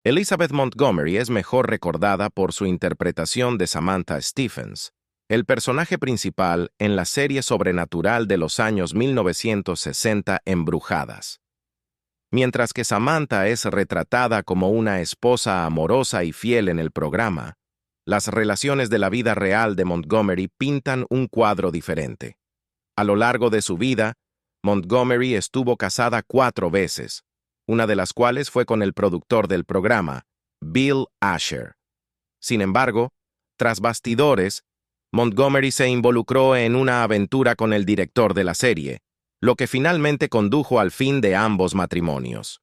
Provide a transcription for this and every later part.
Elizabeth Montgomery es mejor recordada por su interpretación de Samantha Stephens, el personaje principal en la serie sobrenatural de los años 1960 Embrujadas. Mientras que Samantha es retratada como una esposa amorosa y fiel en el programa, las relaciones de la vida real de Montgomery pintan un cuadro diferente. A lo largo de su vida, Montgomery estuvo casada 4 veces, una de las cuales fue con el productor del programa, Bill Asher. Sin embargo, tras bastidores, Montgomery se involucró en una aventura con el director de la serie, lo que finalmente condujo al fin de ambos matrimonios.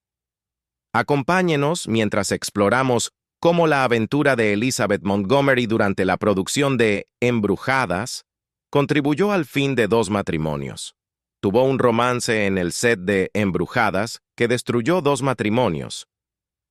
Acompáñenos mientras exploramos cómo la aventura de Elizabeth Montgomery durante la producción de Embrujadas contribuyó al fin de 2 matrimonios. Tuvo un romance en el set de Embrujadas que destruyó 2 matrimonios.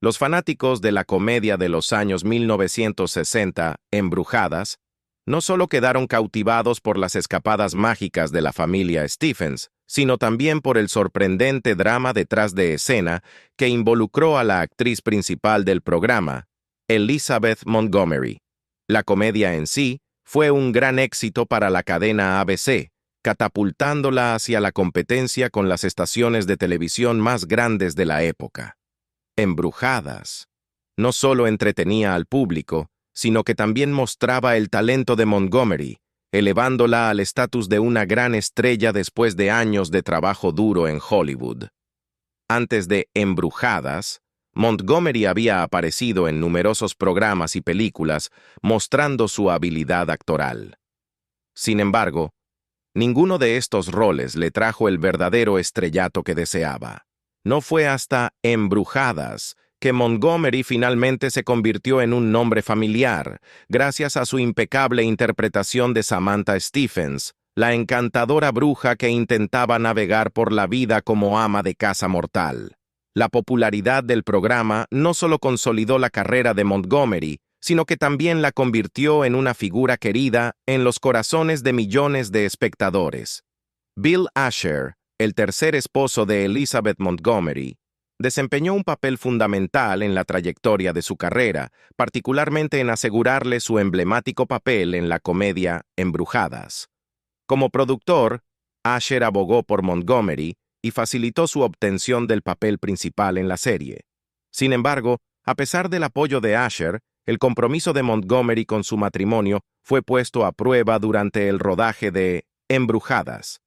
Los fanáticos de la comedia de los años 1960, Embrujadas, no solo quedaron cautivados por las escapadas mágicas de la familia Stephens, sino también por el sorprendente drama detrás de escena que involucró a la actriz principal del programa, Elizabeth Montgomery. La comedia en sí fue un gran éxito para la cadena ABC, catapultándola hacia la competencia con las estaciones de televisión más grandes de la época. Embrujadas no solo entretenía al público, sino que también mostraba el talento de Montgomery, elevándola al estatus de una gran estrella después de años de trabajo duro en Hollywood. Antes de Embrujadas, Montgomery había aparecido en numerosos programas y películas mostrando su habilidad actoral. Sin embargo, ninguno de estos roles le trajo el verdadero estrellato que deseaba. No fue hasta Embrujadas que Montgomery finalmente se convirtió en un nombre familiar, gracias a su impecable interpretación de Samantha Stephens, la encantadora bruja que intentaba navegar por la vida como ama de casa mortal. La popularidad del programa no solo consolidó la carrera de Montgomery, sino que también la convirtió en una figura querida en los corazones de millones de espectadores. Bill Asher, el tercer esposo de Elizabeth Montgomery, desempeñó un papel fundamental en la trayectoria de su carrera, particularmente en asegurarle su emblemático papel en la comedia Embrujadas. Como productor, Asher abogó por Montgomery y facilitó su obtención del papel principal en la serie. Sin embargo, a pesar del apoyo de Asher, el compromiso de Montgomery con su matrimonio fue puesto a prueba durante el rodaje de Embrujadas.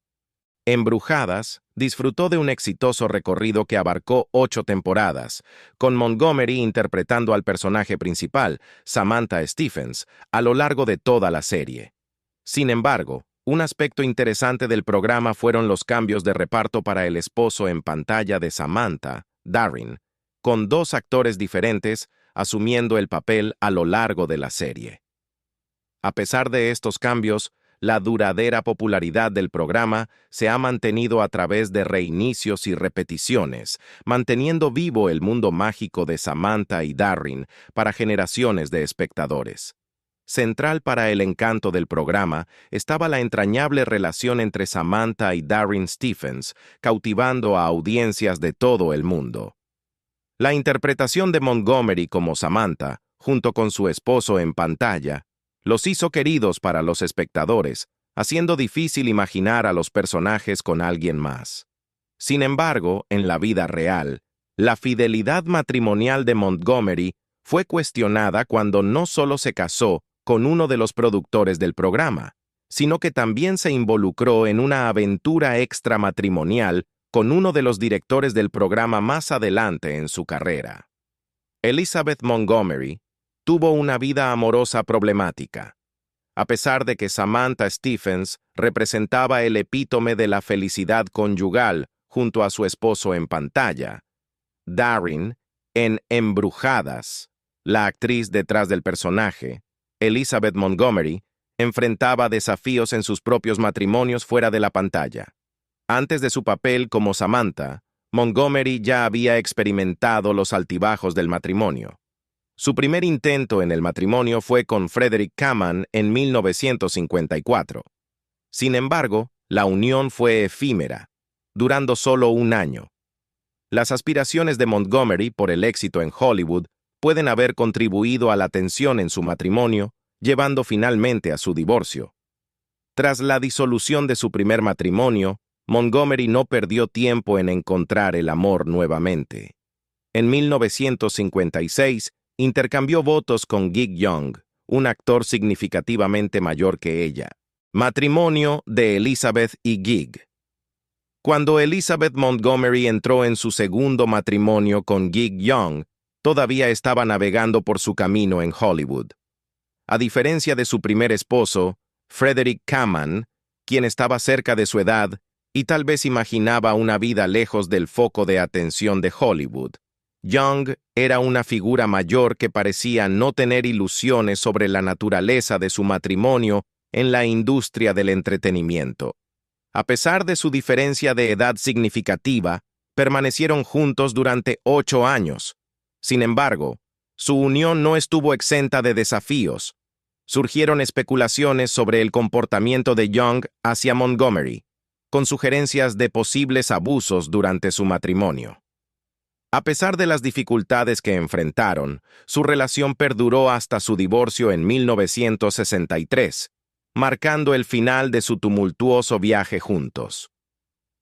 Embrujadas disfrutó de un exitoso recorrido que abarcó 8 temporadas, con Montgomery interpretando al personaje principal, Samantha Stephens, a lo largo de toda la serie. Sin embargo, un aspecto interesante del programa fueron los cambios de reparto para el esposo en pantalla de Samantha, Darren, con 2 actores diferentes asumiendo el papel a lo largo de la serie. A pesar de estos cambios, la duradera popularidad del programa se ha mantenido a través de reinicios y repeticiones, manteniendo vivo el mundo mágico de Samantha y Darren para generaciones de espectadores. Central para el encanto del programa estaba la entrañable relación entre Samantha y Darren Stephens, cautivando a audiencias de todo el mundo. La interpretación de Montgomery como Samantha, junto con su esposo en pantalla, los hizo queridos para los espectadores, haciendo difícil imaginar a los personajes con alguien más. Sin embargo, en la vida real, la fidelidad matrimonial de Montgomery fue cuestionada cuando no solo se casó con uno de los productores del programa, sino que también se involucró en una aventura extramatrimonial con uno de los directores del programa más adelante en su carrera. Elizabeth Montgomery tuvo una vida amorosa problemática. A pesar de que Samantha Stephens representaba el epítome de la felicidad conyugal junto a su esposo en pantalla, Darren, en Embrujadas, la actriz detrás del personaje, Elizabeth Montgomery, enfrentaba desafíos en sus propios matrimonios fuera de la pantalla. Antes de su papel como Samantha, Montgomery ya había experimentado los altibajos del matrimonio. Su primer intento en el matrimonio fue con Frederick Kaman en 1954. Sin embargo, la unión fue efímera, durando solo un año. Las aspiraciones de Montgomery por el éxito en Hollywood pueden haber contribuido a la tensión en su matrimonio, llevando finalmente a su divorcio. Tras la disolución de su primer matrimonio, Montgomery no perdió tiempo en encontrar el amor nuevamente. En 1956, intercambió votos con Gig Young, un actor significativamente mayor que ella. Matrimonio de Elizabeth y Gig. Cuando Elizabeth Montgomery entró en su segundo matrimonio con Gig Young, todavía estaba navegando por su camino en Hollywood. A diferencia de su primer esposo, Frederick Kaman, quien estaba cerca de su edad y tal vez imaginaba una vida lejos del foco de atención de Hollywood, Young era una figura mayor que parecía no tener ilusiones sobre la naturaleza de su matrimonio en la industria del entretenimiento. A pesar de su diferencia de edad significativa, permanecieron juntos durante 8 años. Sin embargo, su unión no estuvo exenta de desafíos. Surgieron especulaciones sobre el comportamiento de Young hacia Montgomery, con sugerencias de posibles abusos durante su matrimonio. A pesar de las dificultades que enfrentaron, su relación perduró hasta su divorcio en 1963, marcando el final de su tumultuoso viaje juntos.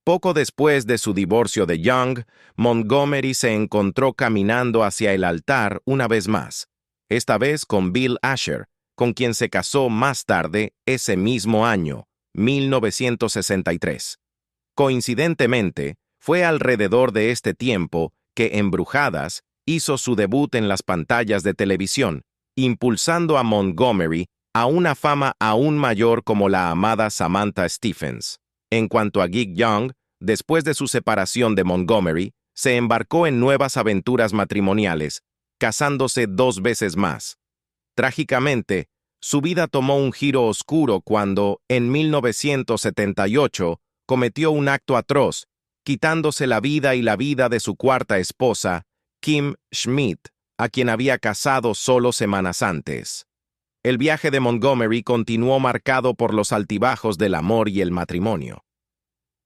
Poco después de su divorcio de Young, Montgomery se encontró caminando hacia el altar una vez más, esta vez con Bill Asher, con quien se casó más tarde ese mismo año, 1963. Coincidentemente, fue alrededor de este tiempo que Embrujadas hizo su debut en las pantallas de televisión, impulsando a Montgomery a una fama aún mayor como la amada Samantha Stephens. En cuanto a Gig Young, después de su separación de Montgomery, se embarcó en nuevas aventuras matrimoniales, casándose 2 veces más. Trágicamente, su vida tomó un giro oscuro cuando, en 1978, cometió un acto atroz, quitándose la vida y la vida de su cuarta esposa, Kim Schmidt, a quien había casado solo semanas antes. El viaje de Montgomery continuó marcado por los altibajos del amor y el matrimonio.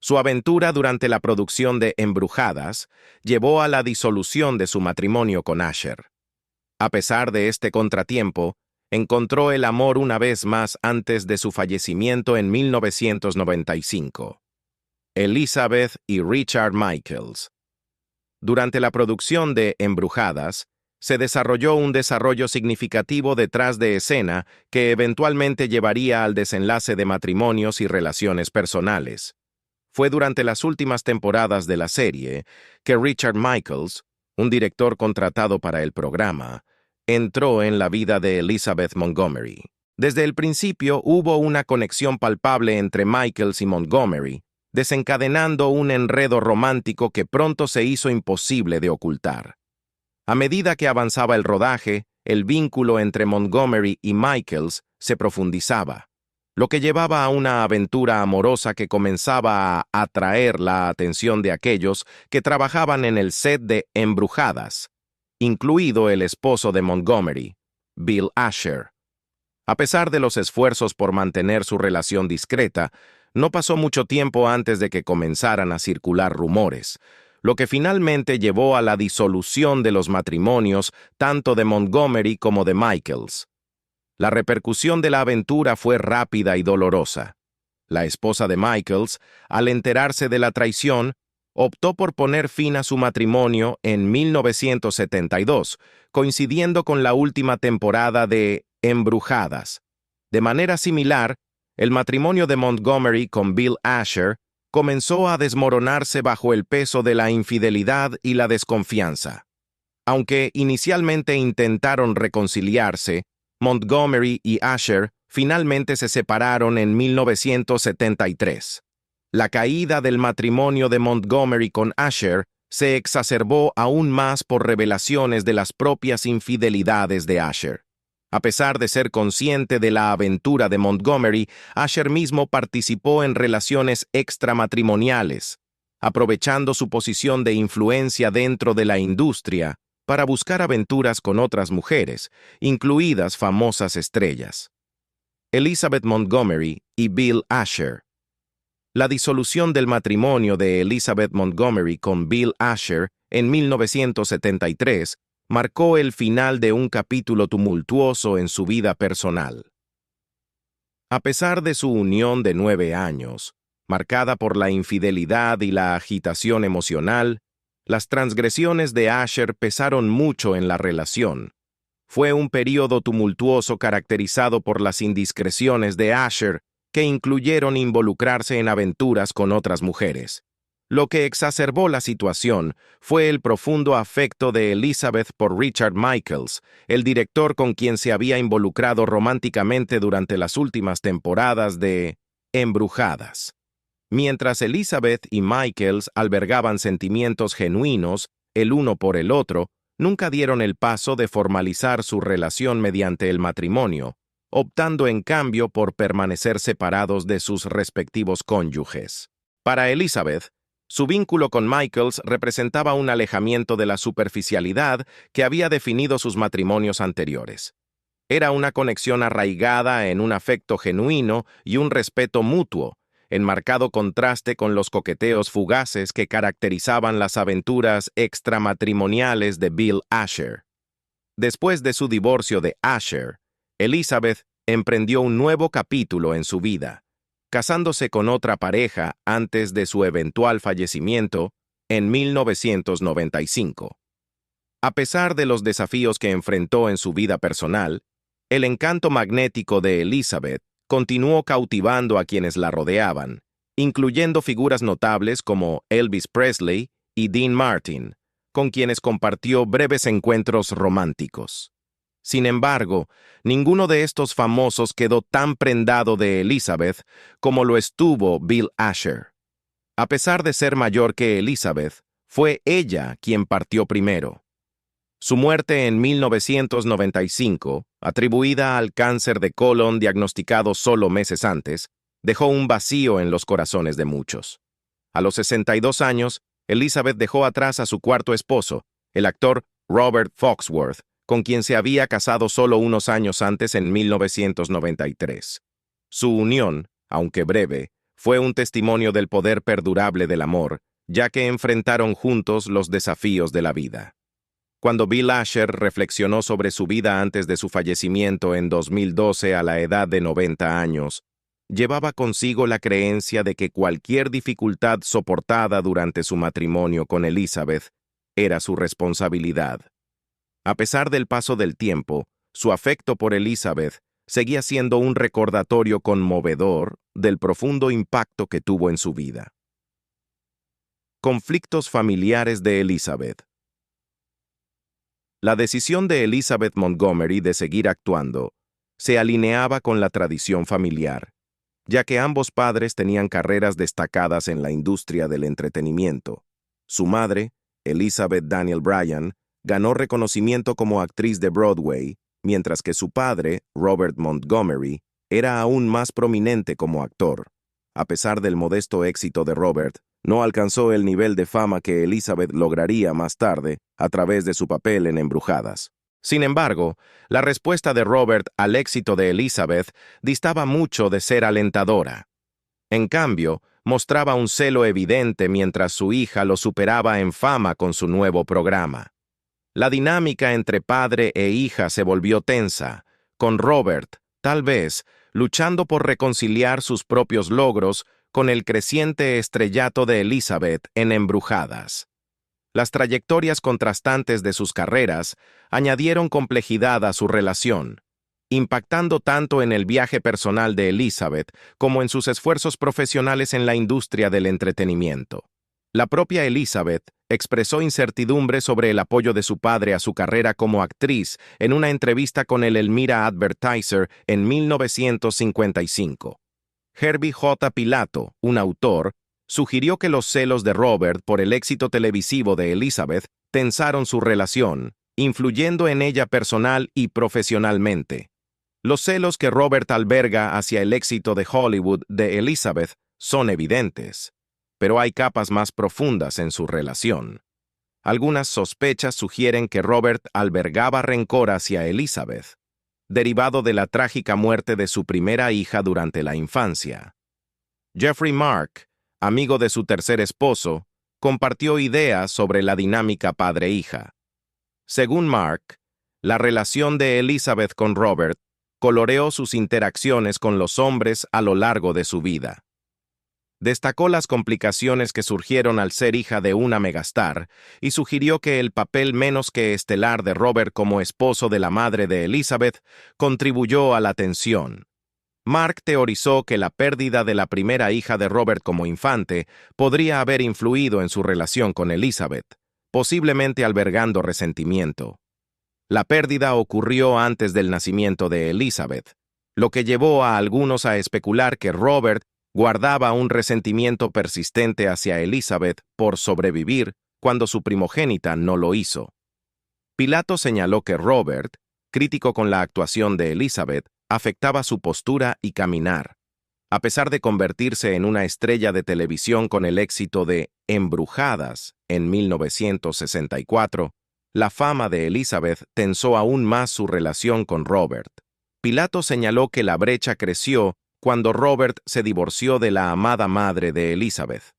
Su aventura durante la producción de Embrujadas llevó a la disolución de su matrimonio con Asher. A pesar de este contratiempo, encontró el amor una vez más antes de su fallecimiento en 1995. Elizabeth y Richard Michaels. Durante la producción de Embrujadas, se desarrolló un desarrollo significativo detrás de escena que eventualmente llevaría al desenlace de matrimonios y relaciones personales. Fue durante las últimas temporadas de la serie que Richard Michaels, un director contratado para el programa, entró en la vida de Elizabeth Montgomery. Desde el principio hubo una conexión palpable entre Michaels y Montgomery, desencadenando un enredo romántico que pronto se hizo imposible de ocultar. A medida que avanzaba el rodaje, el vínculo entre Montgomery y Michaels se profundizaba, lo que llevaba a una aventura amorosa que comenzaba a atraer la atención de aquellos que trabajaban en el set de Embrujadas, incluido el esposo de Montgomery, Bill Asher. A pesar de los esfuerzos por mantener su relación discreta, no pasó mucho tiempo antes de que comenzaran a circular rumores, lo que finalmente llevó a la disolución de los matrimonios tanto de Montgomery como de Michaels. La repercusión de la aventura fue rápida y dolorosa. La esposa de Michaels, al enterarse de la traición, optó por poner fin a su matrimonio en 1972, coincidiendo con la última temporada de Embrujadas. De manera similar, el matrimonio de Montgomery con Bill Asher comenzó a desmoronarse bajo el peso de la infidelidad y la desconfianza. Aunque inicialmente intentaron reconciliarse, Montgomery y Asher finalmente se separaron en 1973. La caída del matrimonio de Montgomery con Asher se exacerbó aún más por revelaciones de las propias infidelidades de Asher. A pesar de ser consciente de la aventura de Montgomery, Asher mismo participó en relaciones extramatrimoniales, aprovechando su posición de influencia dentro de la industria para buscar aventuras con otras mujeres, incluidas famosas estrellas. Elizabeth Montgomery y Bill Asher. La disolución del matrimonio de Elizabeth Montgomery con Bill Asher en 1973 marcó el final de un capítulo tumultuoso en su vida personal. A pesar de su unión de 9 años, marcada por la infidelidad y la agitación emocional, las transgresiones de Asher pesaron mucho en la relación. Fue un período tumultuoso caracterizado por las indiscreciones de Asher, que incluyeron involucrarse en aventuras con otras mujeres. Lo que exacerbó la situación fue el profundo afecto de Elizabeth por Richard Michaels, el director con quien se había involucrado románticamente durante las últimas temporadas de Embrujadas. Mientras Elizabeth y Michaels albergaban sentimientos genuinos, el uno por el otro, nunca dieron el paso de formalizar su relación mediante el matrimonio, optando en cambio por permanecer separados de sus respectivos cónyuges. Para Elizabeth, su vínculo con Michaels representaba un alejamiento de la superficialidad que había definido sus matrimonios anteriores. Era una conexión arraigada en un afecto genuino y un respeto mutuo, en marcado contraste con los coqueteos fugaces que caracterizaban las aventuras extramatrimoniales de Bill Asher. Después de su divorcio de Asher, Elizabeth emprendió un nuevo capítulo en su vida, casándose con otra pareja antes de su eventual fallecimiento en 1995. A pesar de los desafíos que enfrentó en su vida personal, el encanto magnético de Elizabeth continuó cautivando a quienes la rodeaban, incluyendo figuras notables como Elvis Presley y Dean Martin, con quienes compartió breves encuentros románticos. Sin embargo, ninguno de estos famosos quedó tan prendado de Elizabeth como lo estuvo Bill Asher. A pesar de ser mayor que Elizabeth, fue ella quien partió primero. Su muerte en 1995, atribuida al cáncer de colon diagnosticado solo meses antes, dejó un vacío en los corazones de muchos. A los 62 años, Elizabeth dejó atrás a su cuarto esposo, el actor Robert Foxworth, con quien se había casado solo unos años antes en 1993. Su unión, aunque breve, fue un testimonio del poder perdurable del amor, ya que enfrentaron juntos los desafíos de la vida. Cuando Bill Asher reflexionó sobre su vida antes de su fallecimiento en 2012 a la edad de 90 años, llevaba consigo la creencia de que cualquier dificultad soportada durante su matrimonio con Elizabeth era su responsabilidad. A pesar del paso del tiempo, su afecto por Elizabeth seguía siendo un recordatorio conmovedor del profundo impacto que tuvo en su vida. Conflictos familiares de Elizabeth. La decisión de Elizabeth Montgomery de seguir actuando se alineaba con la tradición familiar, ya que ambos padres tenían carreras destacadas en la industria del entretenimiento. Su madre, Elizabeth Daniel Bryan, ganó reconocimiento como actriz de Broadway, mientras que su padre, Robert Montgomery, era aún más prominente como actor. A pesar del modesto éxito de Robert, no alcanzó el nivel de fama que Elizabeth lograría más tarde a través de su papel en Embrujadas. Sin embargo, la respuesta de Robert al éxito de Elizabeth distaba mucho de ser alentadora. En cambio, mostraba un celo evidente mientras su hija lo superaba en fama con su nuevo programa. La dinámica entre padre e hija se volvió tensa, con Robert, tal vez, luchando por reconciliar sus propios logros con el creciente estrellato de Elizabeth en Embrujadas. Las trayectorias contrastantes de sus carreras añadieron complejidad a su relación, impactando tanto en el viaje personal de Elizabeth como en sus esfuerzos profesionales en la industria del entretenimiento. La propia Elizabeth expresó incertidumbre sobre el apoyo de su padre a su carrera como actriz en una entrevista con el Elmira Advertiser en 1955. Herbie J. Pilato, un autor, sugirió que los celos de Robert por el éxito televisivo de Elizabeth tensaron su relación, influyendo en ella personal y profesionalmente. Los celos que Robert alberga hacia el éxito de Hollywood de Elizabeth son evidentes, pero hay capas más profundas en su relación. Algunas sospechas sugieren que Robert albergaba rencor hacia Elizabeth, derivado de la trágica muerte de su primera hija durante la infancia. Jeffrey Mark, amigo de su tercer esposo, compartió ideas sobre la dinámica padre-hija. Según Mark, la relación de Elizabeth con Robert coloreó sus interacciones con los hombres a lo largo de su vida. Destacó las complicaciones que surgieron al ser hija de una megastar y sugirió que el papel menos que estelar de Robert como esposo de la madre de Elizabeth contribuyó a la tensión. Mark teorizó que la pérdida de la primera hija de Robert como infante podría haber influido en su relación con Elizabeth, posiblemente albergando resentimiento. La pérdida ocurrió antes del nacimiento de Elizabeth, lo que llevó a algunos a especular que Robert guardaba un resentimiento persistente hacia Elizabeth por sobrevivir cuando su primogénita no lo hizo. Pilato señaló que Robert, crítico con la actuación de Elizabeth, afectaba su postura y caminar. A pesar de convertirse en una estrella de televisión con el éxito de Embrujadas en 1964, la fama de Elizabeth tensó aún más su relación con Robert. Pilato señaló que la brecha creció cuando Robert se divorció de la amada madre de Elizabeth.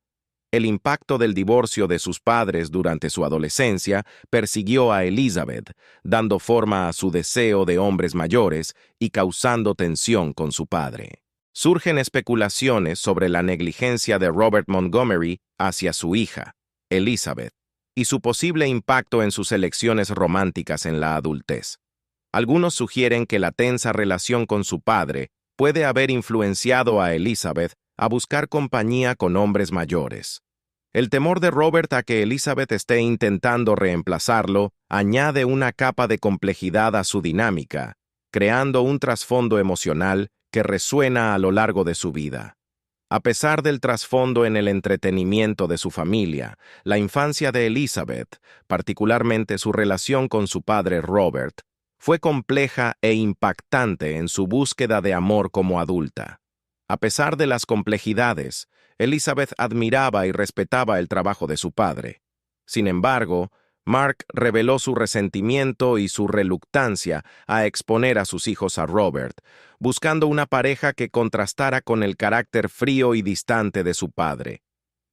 El impacto del divorcio de sus padres durante su adolescencia persiguió a Elizabeth, dando forma a su deseo de hombres mayores y causando tensión con su padre. Surgen especulaciones sobre la negligencia de Robert Montgomery hacia su hija, Elizabeth, y su posible impacto en sus elecciones románticas en la adultez. Algunos sugieren que la tensa relación con su padre puede haber influenciado a Elizabeth a buscar compañía con hombres mayores. El temor de Robert a que Elizabeth esté intentando reemplazarlo añade una capa de complejidad a su dinámica, creando un trasfondo emocional que resuena a lo largo de su vida. A pesar del trasfondo en el entretenimiento de su familia, la infancia de Elizabeth, particularmente su relación con su padre Robert, fue compleja e impactante en su búsqueda de amor como adulta. A pesar de las complejidades, Elizabeth admiraba y respetaba el trabajo de su padre. Sin embargo, Mark reveló su resentimiento y su reluctancia a exponer a sus hijos a Robert, buscando una pareja que contrastara con el carácter frío y distante de su padre.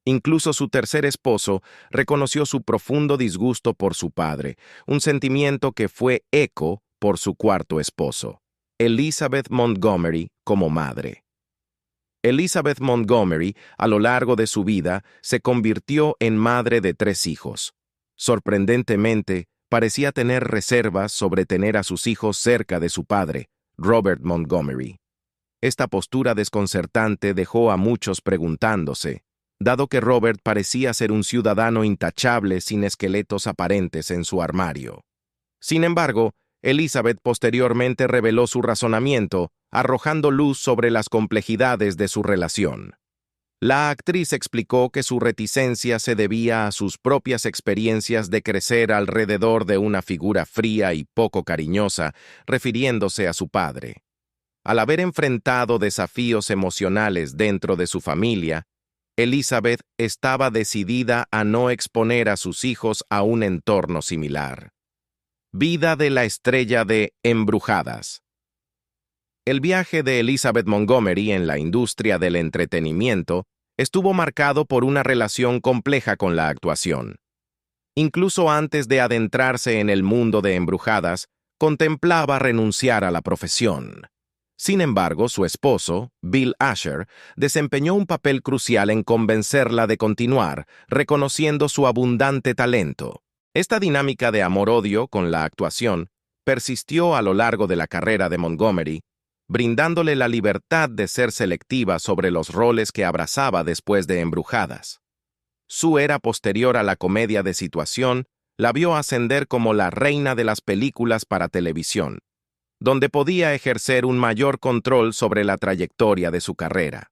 Incluso su tercer esposo reconoció su profundo disgusto por su padre, un sentimiento que fue eco por su cuarto esposo, Elizabeth Montgomery, como madre. Elizabeth Montgomery, a lo largo de su vida, se convirtió en madre de 3 hijos. Sorprendentemente, parecía tener reservas sobre tener a sus hijos cerca de su padre, Robert Montgomery. Esta postura desconcertante dejó a muchos preguntándose, dado que Robert parecía ser un ciudadano intachable sin esqueletos aparentes en su armario. Sin embargo, Elizabeth posteriormente reveló su razonamiento, arrojando luz sobre las complejidades de su relación. La actriz explicó que su reticencia se debía a sus propias experiencias de crecer alrededor de una figura fría y poco cariñosa, refiriéndose a su padre. Al haber enfrentado desafíos emocionales dentro de su familia, Elizabeth estaba decidida a no exponer a sus hijos a un entorno similar. Vida de la estrella de Embrujadas. El viaje de Elizabeth Montgomery en la industria del entretenimiento estuvo marcado por una relación compleja con la actuación. Incluso antes de adentrarse en el mundo de Embrujadas, contemplaba renunciar a la profesión. Sin embargo, su esposo, Bill Asher, desempeñó un papel crucial en convencerla de continuar, reconociendo su abundante talento. Esta dinámica de amor-odio con la actuación persistió a lo largo de la carrera de Montgomery, brindándole la libertad de ser selectiva sobre los roles que abrazaba después de Embrujadas. Su era posterior a la comedia de situación la vio ascender como la reina de las películas para televisión, donde podía ejercer un mayor control sobre la trayectoria de su carrera.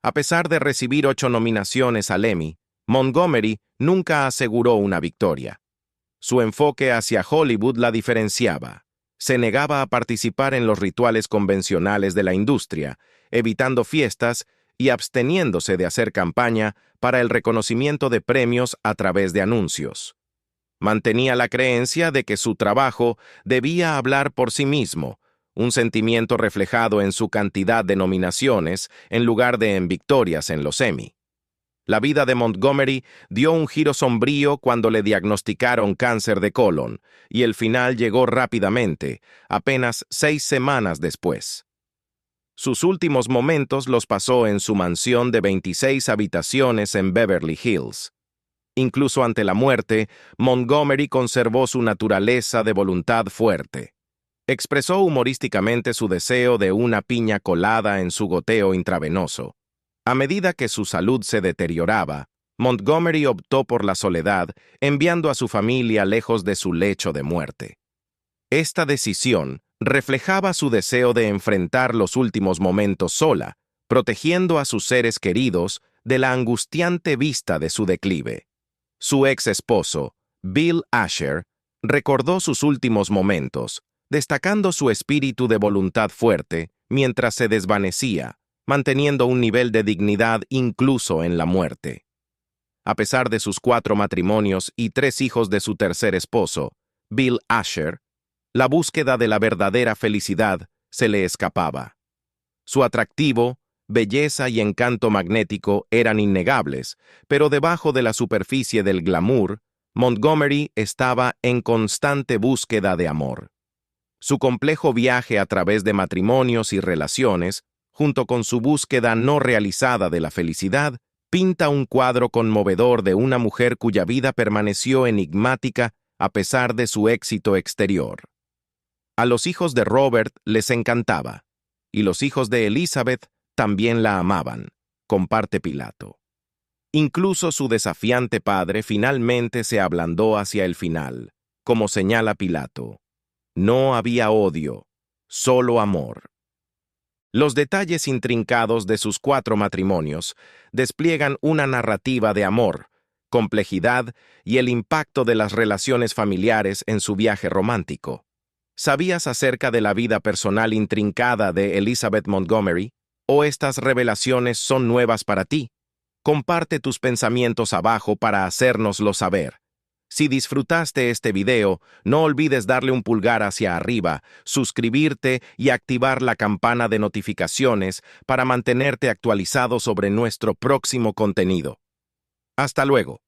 A pesar de recibir 8 nominaciones al Emmy, Montgomery nunca aseguró una victoria. Su enfoque hacia Hollywood la diferenciaba. Se negaba a participar en los rituales convencionales de la industria, evitando fiestas y absteniéndose de hacer campaña para el reconocimiento de premios a través de anuncios. Mantenía la creencia de que su trabajo debía hablar por sí mismo, un sentimiento reflejado en su cantidad de nominaciones en lugar de en victorias en los Emmy. La vida de Montgomery dio un giro sombrío cuando le diagnosticaron cáncer de colon, y el final llegó rápidamente, apenas 6 semanas después. Sus últimos momentos los pasó en su mansión de 26 habitaciones en Beverly Hills. Incluso ante la muerte, Montgomery conservó su naturaleza de voluntad fuerte. Expresó humorísticamente su deseo de una piña colada en su goteo intravenoso. A medida que su salud se deterioraba, Montgomery optó por la soledad, enviando a su familia lejos de su lecho de muerte. Esta decisión reflejaba su deseo de enfrentar los últimos momentos sola, protegiendo a sus seres queridos de la angustiante vista de su declive. Su ex esposo, Bill Asher, recordó sus últimos momentos, destacando su espíritu de voluntad fuerte mientras se desvanecía, manteniendo un nivel de dignidad incluso en la muerte. A pesar de sus 4 matrimonios y 3 hijos de su tercer esposo, Bill Asher, la búsqueda de la verdadera felicidad se le escapaba. Su atractivo, belleza y encanto magnético eran innegables, pero debajo de la superficie del glamour, Montgomery estaba en constante búsqueda de amor. Su complejo viaje a través de matrimonios y relaciones, junto con su búsqueda no realizada de la felicidad, pinta un cuadro conmovedor de una mujer cuya vida permaneció enigmática a pesar de su éxito exterior. A los hijos de Robert les encantaba, y los hijos de Elizabeth también la amaban, comparte Pilato. Incluso su desafiante padre finalmente se ablandó hacia el final, como señala Pilato. No había odio, solo amor. Los detalles intrincados de sus 4 matrimonios despliegan una narrativa de amor, complejidad y el impacto de las relaciones familiares en su viaje romántico. ¿Sabías acerca de la vida personal intrincada de Elizabeth Montgomery? ¿O estas revelaciones son nuevas para ti? Comparte tus pensamientos abajo para hacérnoslo saber. Si disfrutaste este video, no olvides darle un pulgar hacia arriba, suscribirte y activar la campana de notificaciones para mantenerte actualizado sobre nuestro próximo contenido. Hasta luego.